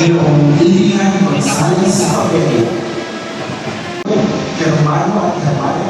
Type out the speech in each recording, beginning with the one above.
Yung Lilian Gonzales Pabeli, Germano at Germano.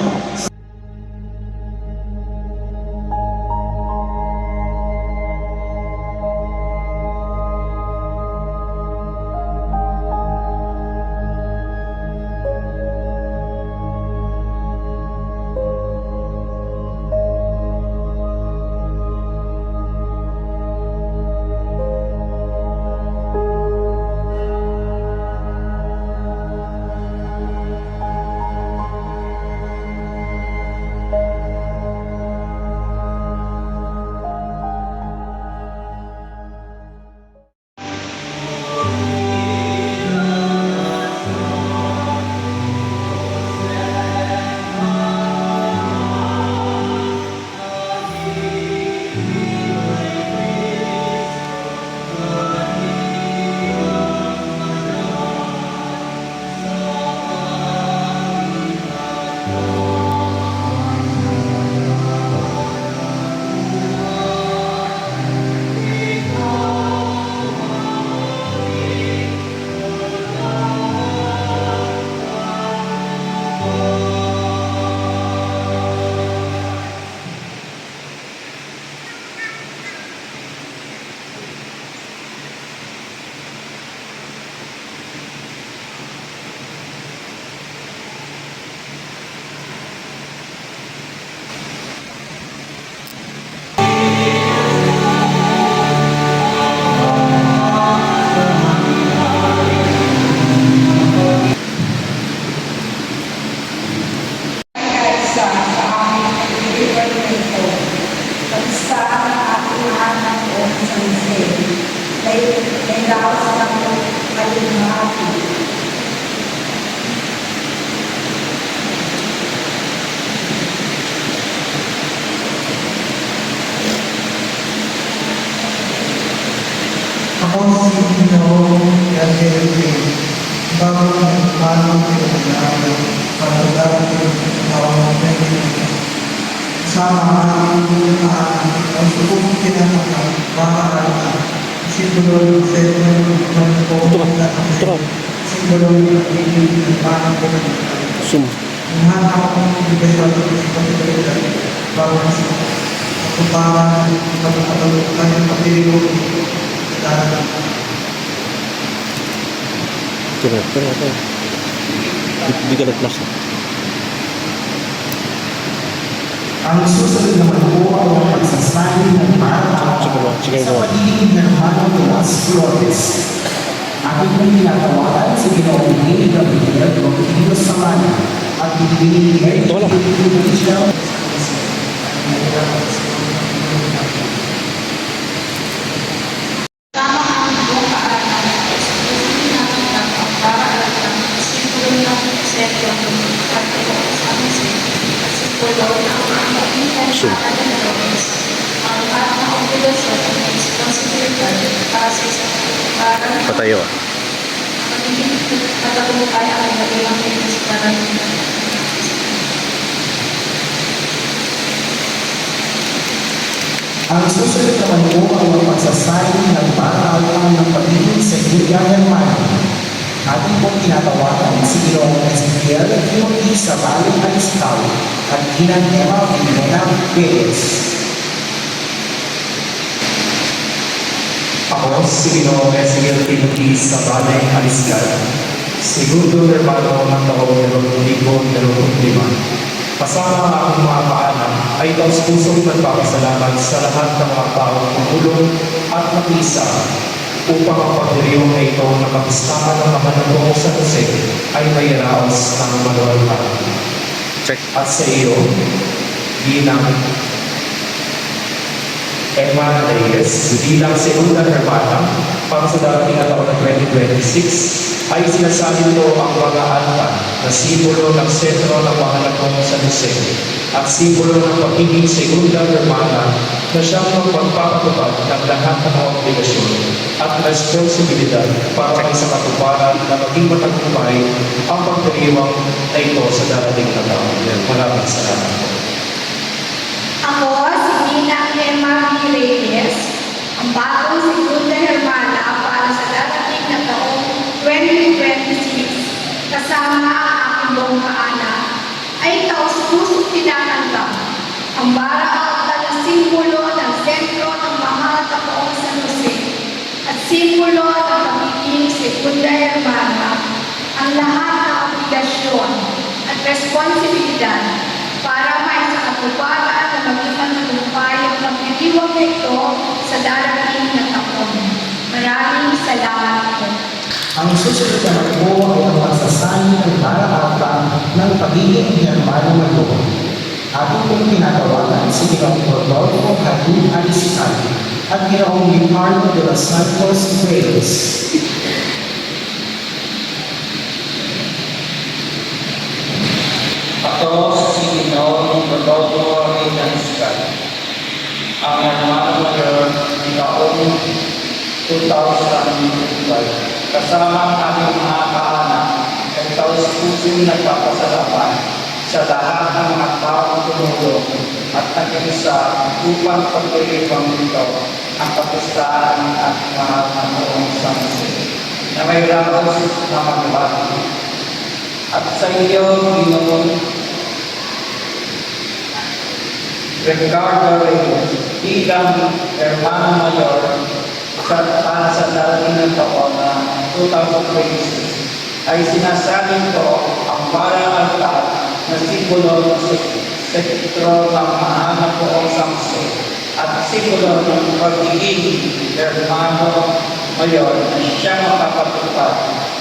may lakas ng kalimahati. Ako si Pinoy Gabriel, bago ng paano pinaglaban para darating ang sama ang lumaan ang subong tinatapang makakalaman. Simbolo ng sentro ng pagkakas. Simbolo ng pagkakas ng parang pagkakas. Lahat akong ibigay sa pagkakas bago sa pagkakas ng pagkakas. Ito. Hindi ka nag-plus. Ang susunod naman po ang pagsasabi ng para sa pagiging hermano de las Flores. Aking pong tinatawagan sa Ginoong Miguel Gabriel Rodrigo Samana at ibigay ni Michelle. Patayo. Ang susunod naman po ang pagsasabi ng para-alang ng pagiging seguridad hermano. Ating pong tinatawagan si Ginoong Ezekiel Timothy Sabali Aliscal at Ginang Emma Vilena Perez. Ako si Ginoong Ezekiel Timothy Sabali Aliscal, segundo hermano ng taong 2025. Kasama ang aking mga kaanak ay taus-pusong nagpapasalamat sa lahat ng mga taong tumulong at nakiisa upang ang pagdiriwang na ito na kapistahan ng mahal na Poong San Jose ay may raos ng maluwalhati. At sa iyo, Ginang Emma Reyes, bilang segunda hermana para sa darating na taon ng 2026, ay sinasabi ito ang mga altar na simbolo ng sentro ng mahal na Poong San Jose at simbolo ng pagiging segunda hermana na siyang magpapatupad ng lahat ng mga obligasyon at responsibilidad para sa katuparan na maging matagumpay ang pagdiriwang na ito sa darating na taon. Maraming salamat. Ako si Ginang Emma V. Reyes, ang bagong segunda hermana para sa darating na taong 2026, kasama ang aking buong kaanak, ay taus-pusong tinatanggap ang bara-alta na simbolo ng sentro ng mahal na Poong San Jose at simbolo ng pagiging segunda hermana, ang lahat ng obligasyon at responsibilidad para may sa katuparan na maging matagumpay ang pagdiriwang na ito sa darating na taon. Maraming salamat po. Ang susunod naman po ay ang pagsasabi ng para-alang ng pagiging hermano ng Lord. Ating pong tinatawagan si Ginoong Rodolfo Hadun Aliscal at Ginoong Ricardo de los Santos Reyes. Ako si Ginoong Rodolfo Aliscal, ang hermano mayor ng taong 2025. Kasama ang aming mga kaanak ay taus-pusong nagpapasalamat sa lahat ng mga taong tumulong at nag-isa upang pagdiriwang nito ang kapistahan ng ating mahal na Poong San Jose na may raos na magbati. At sa iyo, Ginoong Ricardo Reyes, bilang hermano mayor para sa darating ng taon na 2026, ay sinasabi ko ang parang altar na simbolo ng sentro ng mahal na Poong San Jose at simbolo ng pagiging hermano mayor na siyang makapatupad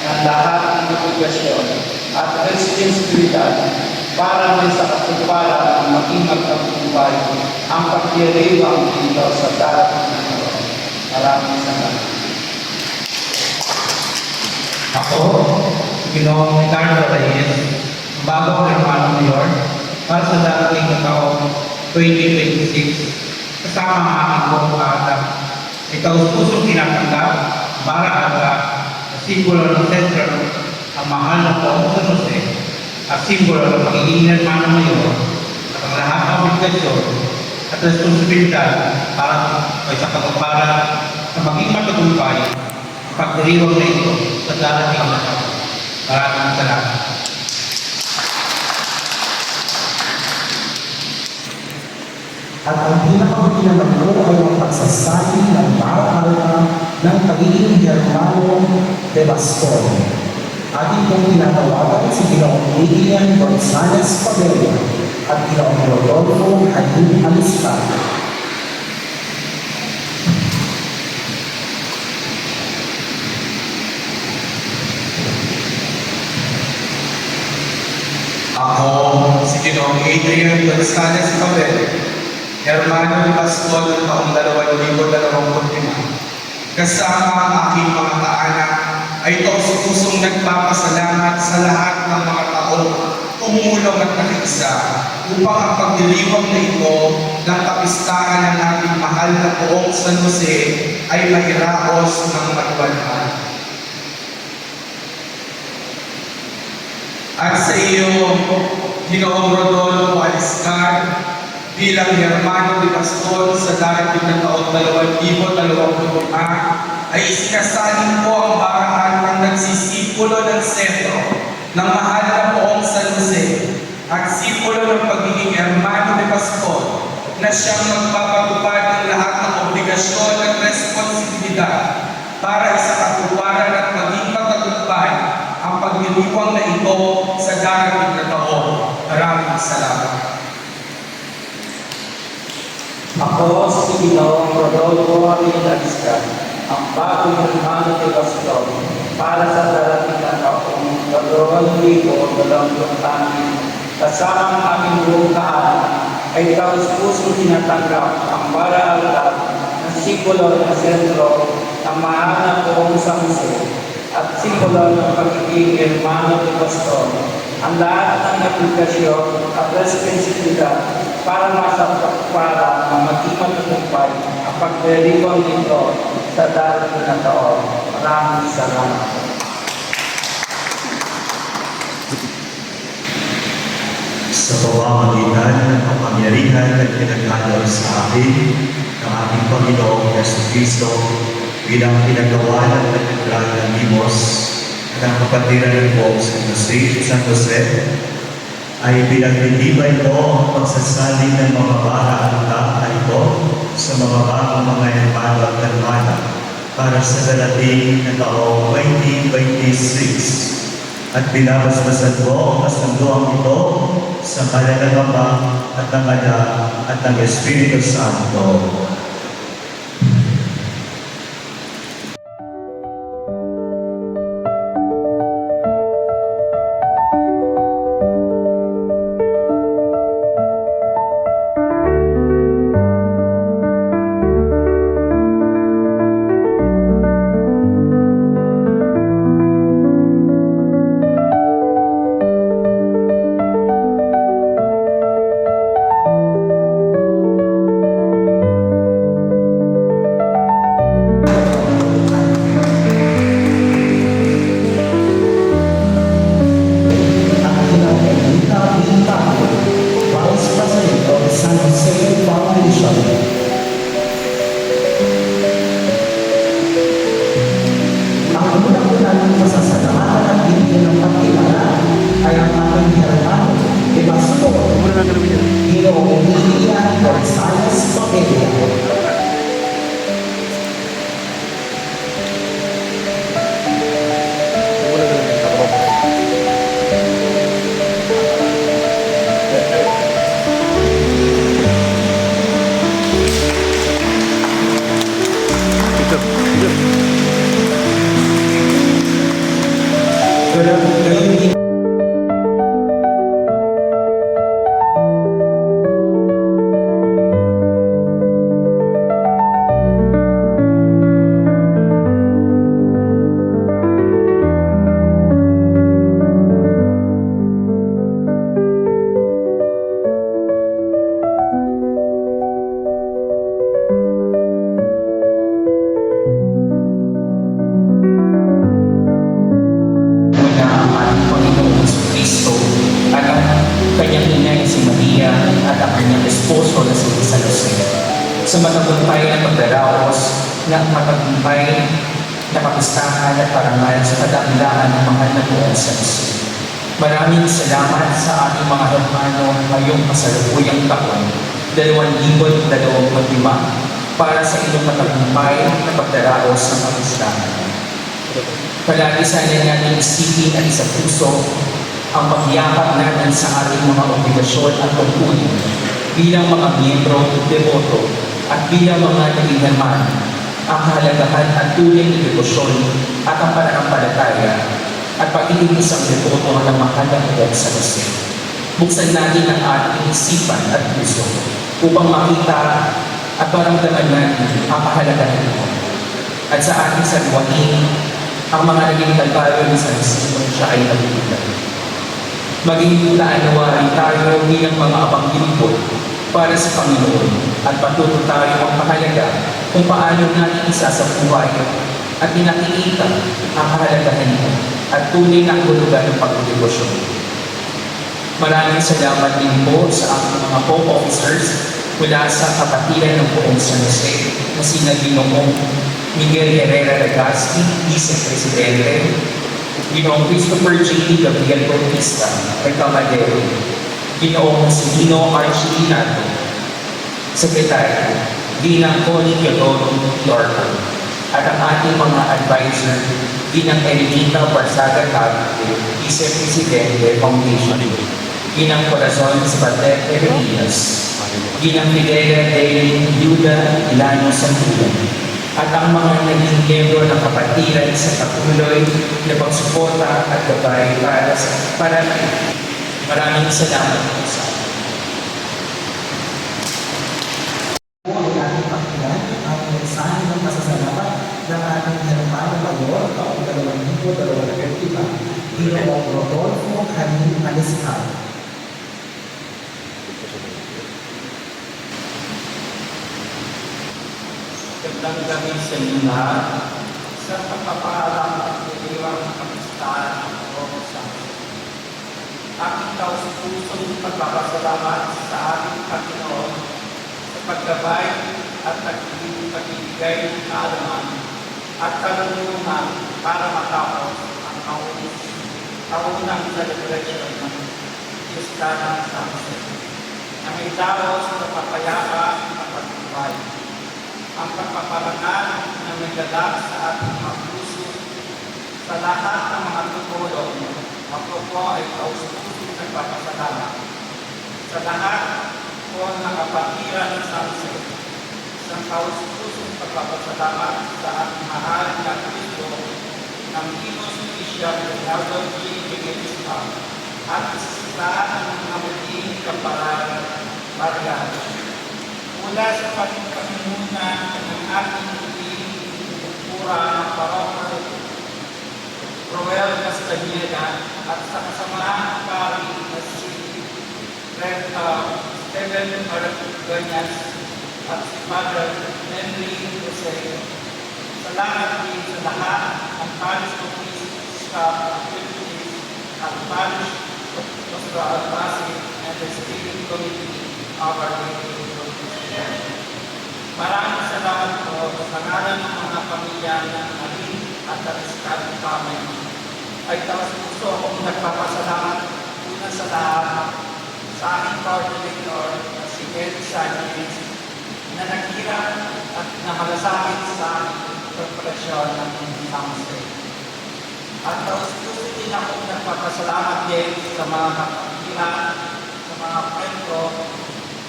ng lahat ng obligasyon at responsibilidad para may sa katuparan ng maging magtagumpay ang pagdiriwang dito sa darating na taon. Maraming salamat. Ako, Ginoong Ricardo Reyes, bagong hermano mayor para sa darating na taong 2026 kasama ang aking buong kaatang ay taus-pusong tinatanggap para aga na simbolo ng sentro ang mahal na poong San Jose at simbolo ng pagiging hermano mayor at ang lahat ng obligasyon at responsibilidad para sa katuparan na maging matagumpay ang pagdiriwang na ito sa darating na taon. Maraming salamat. At ang pinakabuti naman mo ay ang pagsasabi ng para-para ng pagiging Germano de Baston. Ating pong tinatawagan si Ginoong Lilian Gonzales Padilla at Ginoong Rodolfo Halim Amistad. Ako, si Ginoong Adrian Gonzales Pabel, Hermano ni Baston ng taong 2025. Kasama ang aking mga kaanak ay taus-pusong nagpapasalamat sa lahat ng mga taong tumulong at nakiisa upang ang pagdiriwang na ito ng kapistahan ng ating mahal na poong San Jose ay mairaos ng maliwanag. At sa iyo, Ginoong Rodolfo Aliscar, bilang Hermano de Baston sa darating na taong 2025, ay isinasalin ko ang barahan ng nagsisimbolo ng sentro ng mahal na poong San Jose at simbolo ng pagiging Hermano de Baston na siyang magpapatupad ng lahat ng obligasyon at responsibilidad para sa katuparan at maging matagumpay ang pagdiriwang na ito sa darating na taon. Maraming salamat. Ako si Ginoong Rodolfo Aliscar, ang bagong hermano de Baston para sa darating na taong 2026. Kasama ang aking buong kaanak ay taus-pusong tinatanggap ang para-alat ng simbolo ng sentro ng mahal na poong San Jose at simbolo ng pagiging hermano de Baston ang lahat ng aplikasyon at responsibilidad para masapagpara ng maging matagumpay ang pagdiriwang nito sa darating na taon. Maraming salamat. Sa pamamagitan ng kapangyarihan at pinagkaloob sa akin ng ating Panginoong Jesucristo bilang pinagawa ng katedral ng Limos at ang kapatiran ng poong San Jose, ay pinagtitibay ko ang pagsasaling ng mga bara at ito sa mga bagong mga hermano at hermana para sa darating na taong 2026. At binabasbasan ko ang kasunduan ito sa ngalan ng Ama at ng Anak at ng Espiritu Santo. Esposo na si San Jose. Sa matagumpay na pagdaraos na matagumpay na kapistahan at parangal sa kadakilaan ng mahal na buong San Jose. Maraming salamat sa ating mga hermano ngayong kasalukuyang taon, 2025, para sa inyong matagumpay na pagdaraos ng kapistahan. Palagi sana natin isipin at sa puso ang pagyakap natin sa ating mga obligasyon at tungkulin bilang mga miyembro, deboto, at bilang mga naging hermano, ang kahalagahan at tunay na debosyon at ang pananampalataya at pagiging isang deboto ng mahal na buong San Jose. Buksan natin ang ating isipan at puso upang makita at maramdaman natin ang kahalagahan nito. At sa ating sariwain, ang mga naging kalbaryo ni San Jose siya ay nabubulan. Maging naanawain tayo bilang mga abang lingkod para sa Panginoon at patuto tayo ang mahalaga kung paano natin isasabuhay at pinakikita ang kahalagahan nito at tunay na hulugan ng pagdedebosyon. Maraming salamat din po sa aking mga co-officers mula sa kapatiran ng buong San Jose na sina Ginoong Miguel Herrera Legazpi, Vice-Presidente, Ginoong Christopher J. Gabriel Bautista, Recabadero, Ginoong Marcelino Archie Linato, Sekretary, Ginang Connie Teodoro Lorca, at ang ating mga advisor, Ginang Elenita Barsaga Cavite, Vice-Presidente Foundation, Ginang Corazon Sabater Hermilias, Ginang Fidelia Daily Yuda Ilano Santulan, at ang mga naging miyembro ng kapatiran sa patuloy na pagsuporta at gabay para maraming salamat po sa Po ay ating pakinggan ang mensahe ng pasasalamat ng ating hermano mayor taong 2025, Ginoong Rodolfo Canin Aliscal. Gandang gabi sa inyo lahat sa pagpapaalam at piliwang kapistahan ng Romo Santos. Aking taus-pusong pagpapasalamat sa ating Panginoon sa paggabay at pagbibigay ng kaalaman at kalulungan para matapos ang taunang celebration ng Fiesta ng San Jose na may daros na papayapa at pagbuhay. Ang pagpaparangal na nagdala sa ating mga puso sa lahat ng mga tutulong. Ako po ay taus-pusong nagpapasalamat sa lahat po ng kapatiran ng San Jose. Isang taus-pusong pagpapasalamat sa ating mahal na Kristo ng Himos Bishop Leonardo G. Evangelista at sa ng mga maging kaparan Marian. Mula sa pagpapamuna ng ating pura ng Parokal Roel Castañeda at sa kasamahan ng pari na si Steven Araganyas at si Father Henry Jose. Salamat din sa lahat ng Parish Office staff, activities, at Parish Pastoral Basit and the Steering Committee of our Maraming salamat po sa ngalan ng mga pamilya ng Marin at Aliscal family. Ay tawas-puso akong nagpapasalamat una sa lahat sa aking coordinator na si Eddie Sanchez na naghirap at namalasakit sa aking preparasyon ng San Jose. At tawas-puso din akong nagpapasalamat din sa mga kapatiran, sa mga friend ko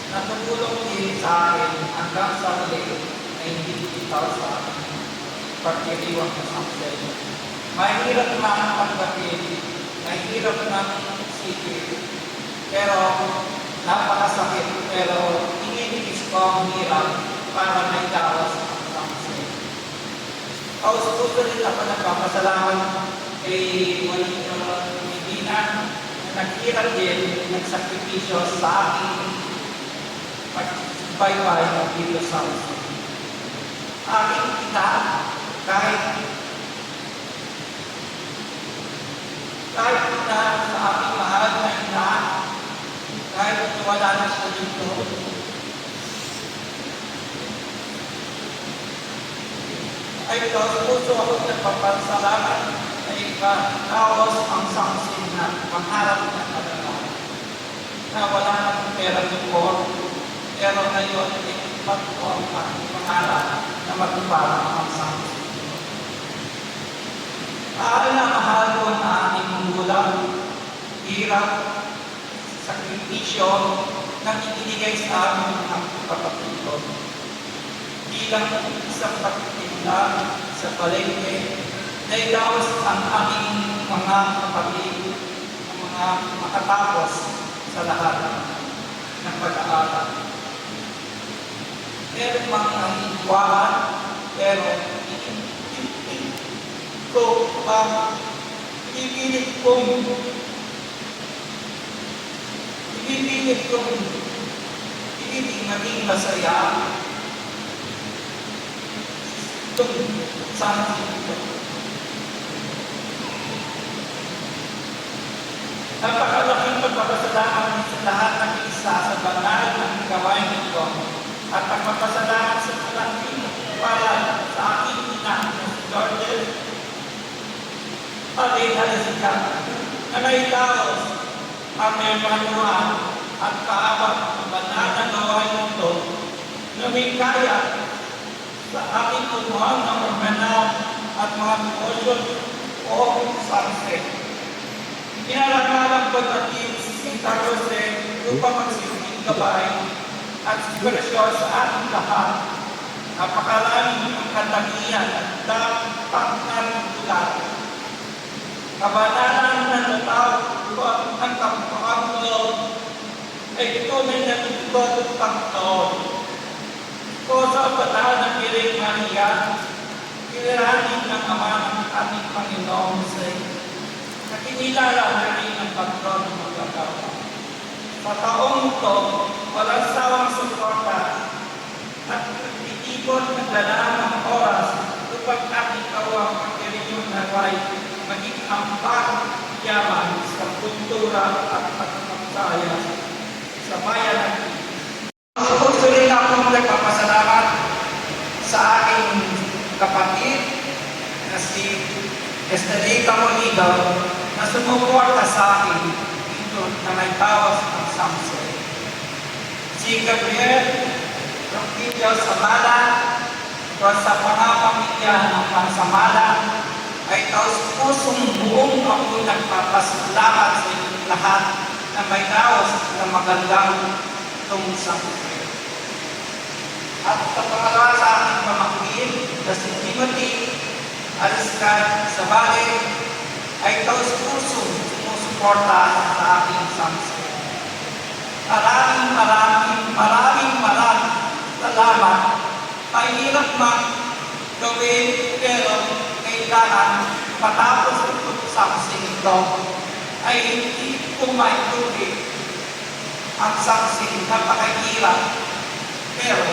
na tumulong din sa akin hanggang sa huli na hindi bitaw sa akin pagkiriwang ng San Jose. Mahirap naman pagdating, mahirap ng isipin, pero napakasakit, pero iniligis ko ang hirap para may dawas ang San Jose. Kaus-puso rin ako nagpapasalamat kay Juanito Medina na naghirap din, nagsakripisyo sa aking pagbaybay ng dito sa Jose. Aking kita, kahit na sa aking mahal na ina, kahit wala na siya dito, ay taos puso ako nagpapasalamat na ikataos ang sangsin na pangarap na kalalaman. Na wala ng pera ko, pero ngayon itipat ko ang aking pangarap na magpapara ang sangsin. Mahal na mahal ko ang aking gulang, hirap, sakripisyo na ibinigay sa amin ng kapatid ko. Bilang isang pagtitinda sa palengke, nailawas ang aming mga kapatid, ang mga makatapos sa lahat ng pag-aaral. Meron mga naniniwala, pero ibibilit kong ibibig maging masaya itong sangsin ito. Napakalaking pagpapasalamat sa lahat ng isa sa banal ng gawain ito at pagpapasalamat sa malaking para sa aking ina na si Jordan Alejandra na naitaos ang mayamanuan at kaawat ng banal na gawain ito na may kaya sa ating unuan ng organal at mga devotion o sunset. Pinalagalan ko natin si Santa Jose upang magsisiging gabay at inspirasyon sa ating lahat. Napakaraming ang katagian at dapat natin tulat. Kabanalan na natawag ang kapakangkol ay tunay na tugod at pagkaon. Ko sa banal na Piling Maria, kilalanin ng Ama ng ating Panginoong sa nakinilala na rin ang patron ng magagawa. Sa taong ito, walang sawang suporta at nagtitipon ng ng oras upang ating kawang pagkirinyong naway maging ampang yaman sa kultura at pagkakasaya sa bayan ng gusto rin akong nagpapasalamat sa aking kapatid na si Estelita Molido na sumuporta sa akin dito na may bawas ng Samson. Si Gabriel Roquillo Samala sa pangapamilya ng Pansamala ay taos-pusong buong ako nagpapasalamat sa inyong lahat na may daos na magandang itong Samson. At sa pangalawa sa aking pamangkin na si Timothy Aliscan Sabale ay taos-pusong sumusuporta sa aking Samson. Maraming salamat. Mahirap mang gawin pero kailangan matapos itong Samson ito ay hindi ko maituloy ang Samson. Napakahirap pero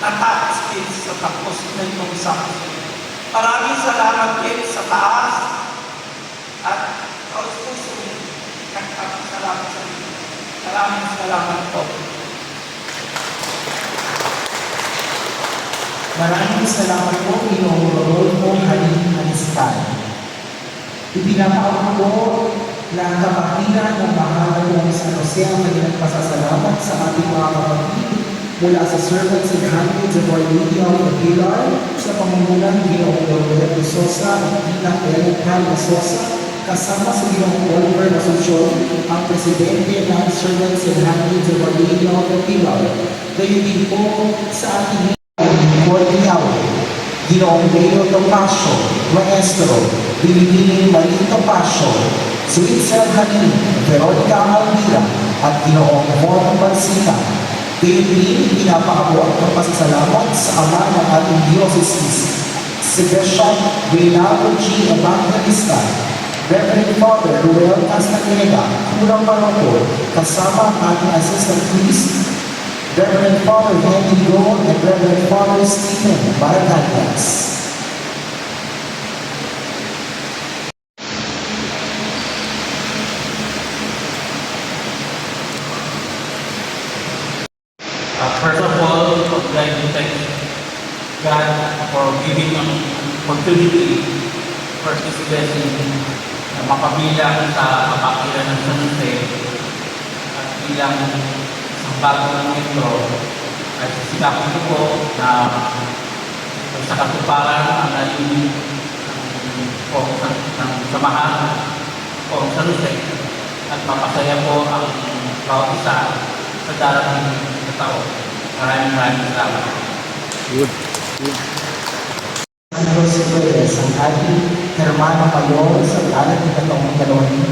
natapos din sa tapos na itong Samson. Maraming salamat din sa taas at taos-puso nagpapasalamat sa inyo. Maraming salamat po. Maraming salamat po, Ginoong Rodolfo Aliscan. Ipinapakita ko na ang kapatiran ng mahal ng San Jose ang nagpasasalamat sa ating mga kapatid mula sa servants and handmaids of Our Lady of the Pilar sa pamumulan ng Ginoong Loreto Sosa at Tina Ellen Carla Sosa kasama sa Ginoong Oliver Asuncion, ang presidente ng servants and handmaids of Our Lady of the Pilar. Gayon din po sa ating Cordial, Ginoong Leo Topacio, Maestro, Bilibili Marie Topacio, Switzer Hanin, Veronica Alvira, at Ginoong Juan Barsita. Gayon din, pinapakabuat ng pasasalamat sa ama ng ating diocese, si Bishop Reynaldo G. Evangelista, Reverend Father Ruel Castaneda, Kurang Barangol, kasama ang ating assistant priest, Reverend Father Henry Gold and Reverend Father Stephen Baracatas. First of all, I would like to thank God for giving us opportunity for this blessing na makabilang sa kapakilan ng San Jose at bilang isang bago ng metro ay sisikapin ko po na sa katuparan ang layunin ng samahan o San Jose at mapasaya po ang bawat isa sa darating na taon. Maraming salamat. Good. Ang Jose Perez, ang ating hermano mayor sa dalat ng taong 2026.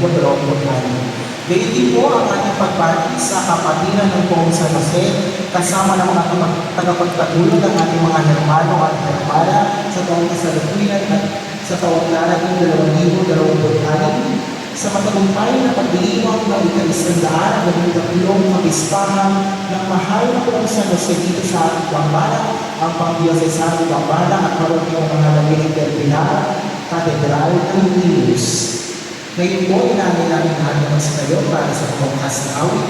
Gayon din po ang ating pagbati sa kapatiran ng Poong San Jose kasama ng mga tagapagpatulong ng ating mga hermano at hermana sa taong kasalukuyan at sa taong darating 2026 sa matagumpay na pagdiriwang ng ika-100 kapistahan ng mahal na Poong San Jose dito sa ating Gambara, ang Pangdiosesano Gambara at parokiyang mga naging Pinar, Katedral ng Nius. Ngayon po, inamin namin naman sa kayo para sa pangkas na awit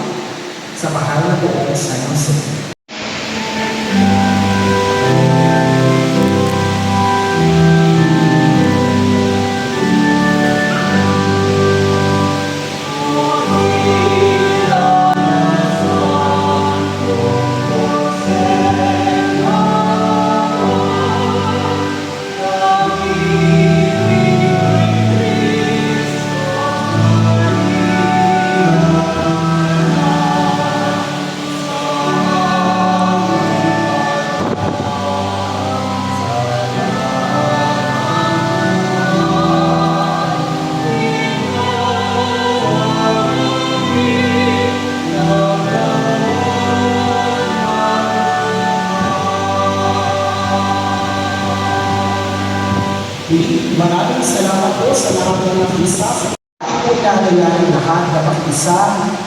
sa mahal na Poong San Jose. Maraming salamat po sa lahat ng nakisa sa ating kailangan lahat na mag-isa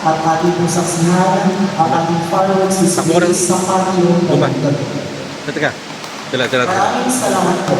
at ating pong saksihan at ating fireworks display sa patio ng gabi. Teka. Tila. Maraming salamat po.